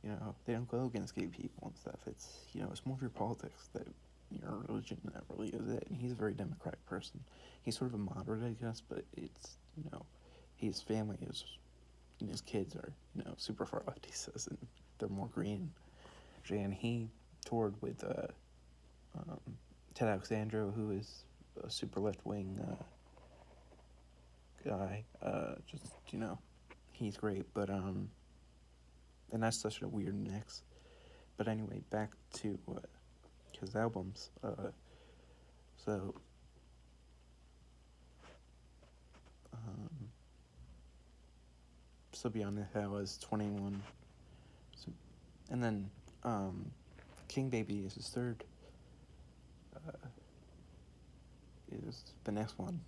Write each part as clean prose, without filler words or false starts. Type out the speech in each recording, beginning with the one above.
they don't go against gay people and stuff. It's more of your politics that your religion that really is it. And he's a very democratic person. He's sort of a moderate, I guess, but his family is, and his kids are, super far left, he says, and they're more green. And he toured with um, Ted Alexandro, who is a super left wing guy. He's great, but and that's such a weird mix. But anyway, back to his albums. So, um, so Beyond the Hell is 21. So, and then King Baby is his third. Is the next one.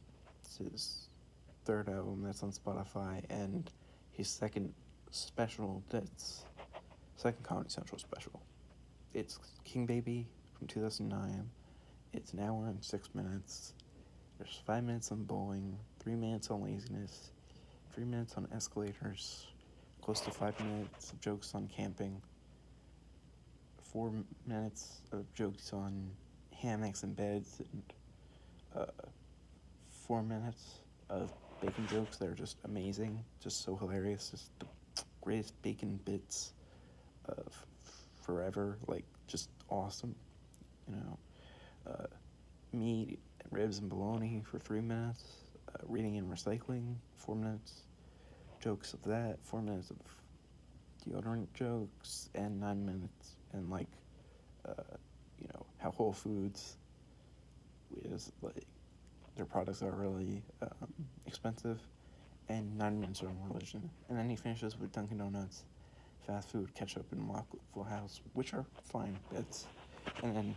It's his third album that's on Spotify, and his second special that's second Comedy Central special. It's King Baby from 2009. It's an hour and 6 minutes. There's 5 minutes on bowling, 3 minutes on laziness, 3 minutes on escalators, close to 5 minutes of jokes on camping, 4 minutes of jokes on hammocks and beds, and 4 minutes of bacon jokes that are just amazing, just so hilarious, just the greatest bacon bits of forever, like just awesome, you know. Meat and ribs and bologna for 3 minutes, reading and recycling 4 minutes, jokes of that 4 minutes of deodorant jokes, and 9 minutes, and how Whole Foods is like their products are really expensive, and 9 minutes on religion. And then he finishes with Dunkin' Donuts, fast food, ketchup, and Waffle House, which are fine bits. And then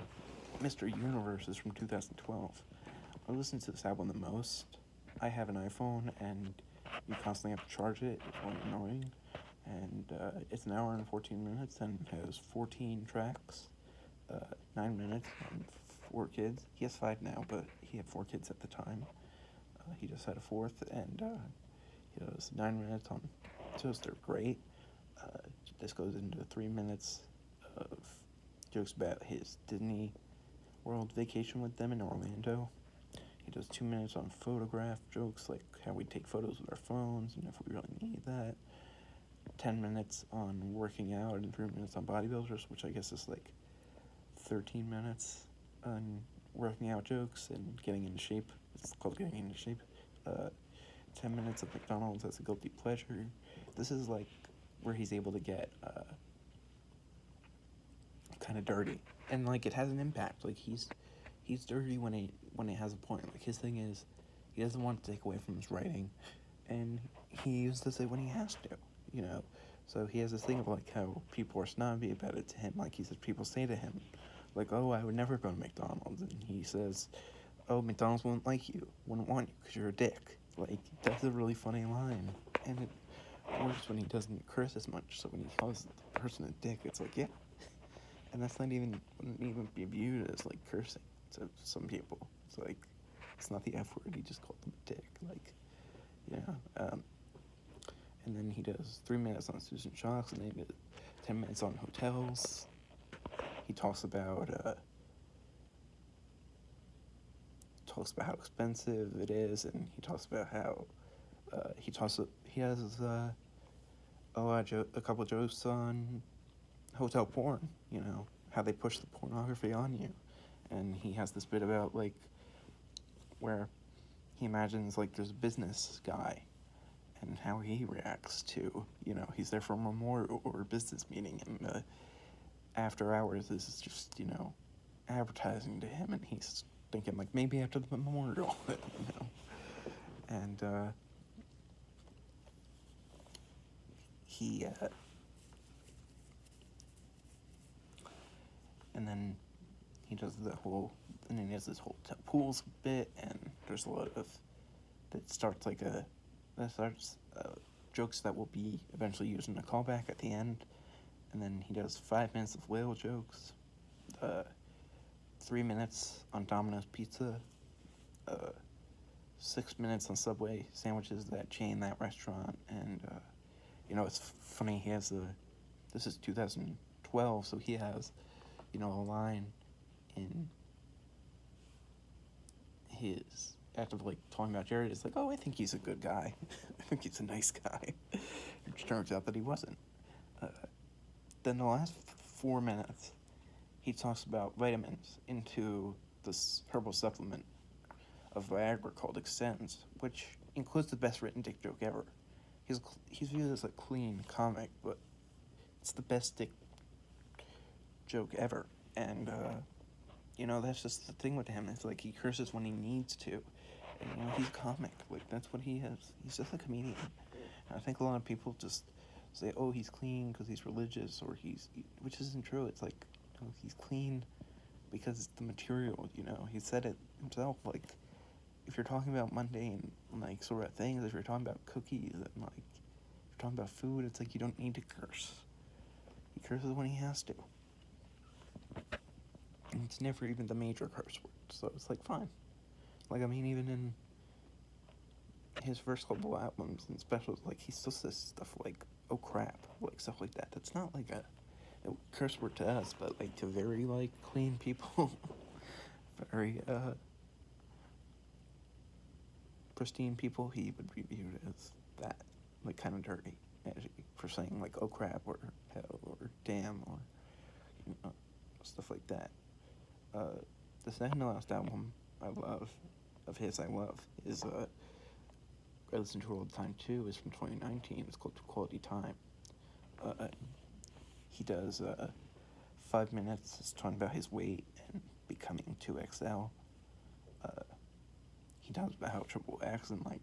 Mr. Universe is from 2012. I listen to this album the most. I have an iPhone, and you constantly have to charge it. It's really annoying. And it's an hour and 14 minutes, and it has 14 tracks, 9 minutes, and 4 kids. He has 5 now, but he had 4 kids at the time. He just had a fourth, and he does 9 minutes on. So they're great. This goes into 3 minutes of jokes about his Disney World vacation with them in Orlando. He does 2 minutes on photograph jokes, like how we take photos with our phones and if we really need that. 10 minutes on working out, and 3 minutes on bodybuilders, which I guess is like 13 minutes on working out jokes and getting into shape. It's called getting into shape. 10 minutes of McDonald's as a guilty pleasure. This is like where he's able to get kind of dirty, and like it has an impact. Like he's dirty when it has a point. Like his thing is, he doesn't want to take away from his writing, and he uses it when he has to. So he has this thing of like how people are snobby about it to him. Like he says, people say to him, like, "Oh, I would never go to McDonald's," and he says, "Oh, McDonald's wouldn't like you, wouldn't want you because you're a dick." Like that's a really funny line, and it works when he doesn't curse as much. So when he calls the person a dick, it's like, yeah. And that's wouldn't even be viewed as like cursing to some people. It's like, it's not the F word, he just called them a dick. Like, yeah. And then he does 3 minutes on Susan Shocks, and then he does 10 minutes on hotels. He talks about how expensive it is, and he talks about how he has a couple of jokes on hotel porn, how they push the pornography on you. And he has this bit about, like, where he imagines, like, there's a business guy and how he reacts to, he's there for a memorial or a business meeting, and after hours, this is just, advertising to him, and he's thinking, like, maybe after the memorial, And, he, and then he does and then he has this whole pools bit, and there's a lot of, that starts jokes that will be eventually used in a callback at the end, and then he does 5 minutes of whale jokes, 3 minutes on Domino's Pizza, 6 minutes on Subway sandwiches, that chain, that restaurant, and, it's funny, he has this is 2012, so he has, a line in his act of like talking about Jared is like, oh, I think he's a good guy. I think he's a nice guy. It turns out that he wasn't. Uh, then the last 4 minutes, he talks about vitamins into this herbal supplement of Viagra called Extends, which includes the best written dick joke ever. He's viewed as a clean comic, but it's the best dick joke ever. And that's just the thing with him. It's like he curses when he needs to, and he's a comic. Like that's what he is. He's just a comedian. And I think a lot of people just say, "Oh, he's clean because he's religious," or which isn't true. It's like he's clean because it's the material. He said it himself. Like if you're talking about mundane like sort of things, if you're talking about cookies and like if you're talking about food, it's like you don't need to curse. He curses when he has to. And it's never even the major curse word, so it's like fine. Like I mean, even in his first couple albums and specials, like he still says stuff like "oh crap," like stuff like that. That's not like a curse word to us, but like to very like clean people, very pristine people, he would be viewed as that, like kind of dirty, for saying like "oh crap" or "hell" or "damn" or stuff like that. The second to last album I love is I listen to it all the time too. Is from 2019. It's called Quality Time. Uh, he does 5 minutes. It's talking about his weight and becoming 2XL. He talks about how triple X and like,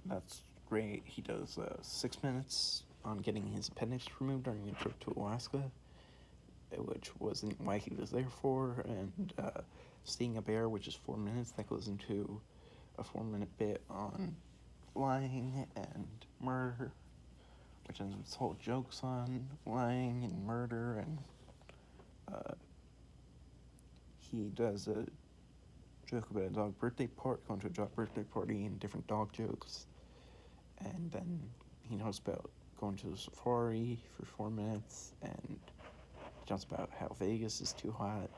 that's great. He does 6 minutes on getting his appendix removed during a trip to Alaska, which wasn't why he was there for, and seeing a bear, which is 4 minutes. That goes into a 4-minute bit on lying and murder, which is its whole jokes on lying and murder, and he does a joke about a dog birthday party, going to a dog birthday party, and different dog jokes, and then he knows about going to the safari for 4 minutes, and he talks about how Vegas is too hot,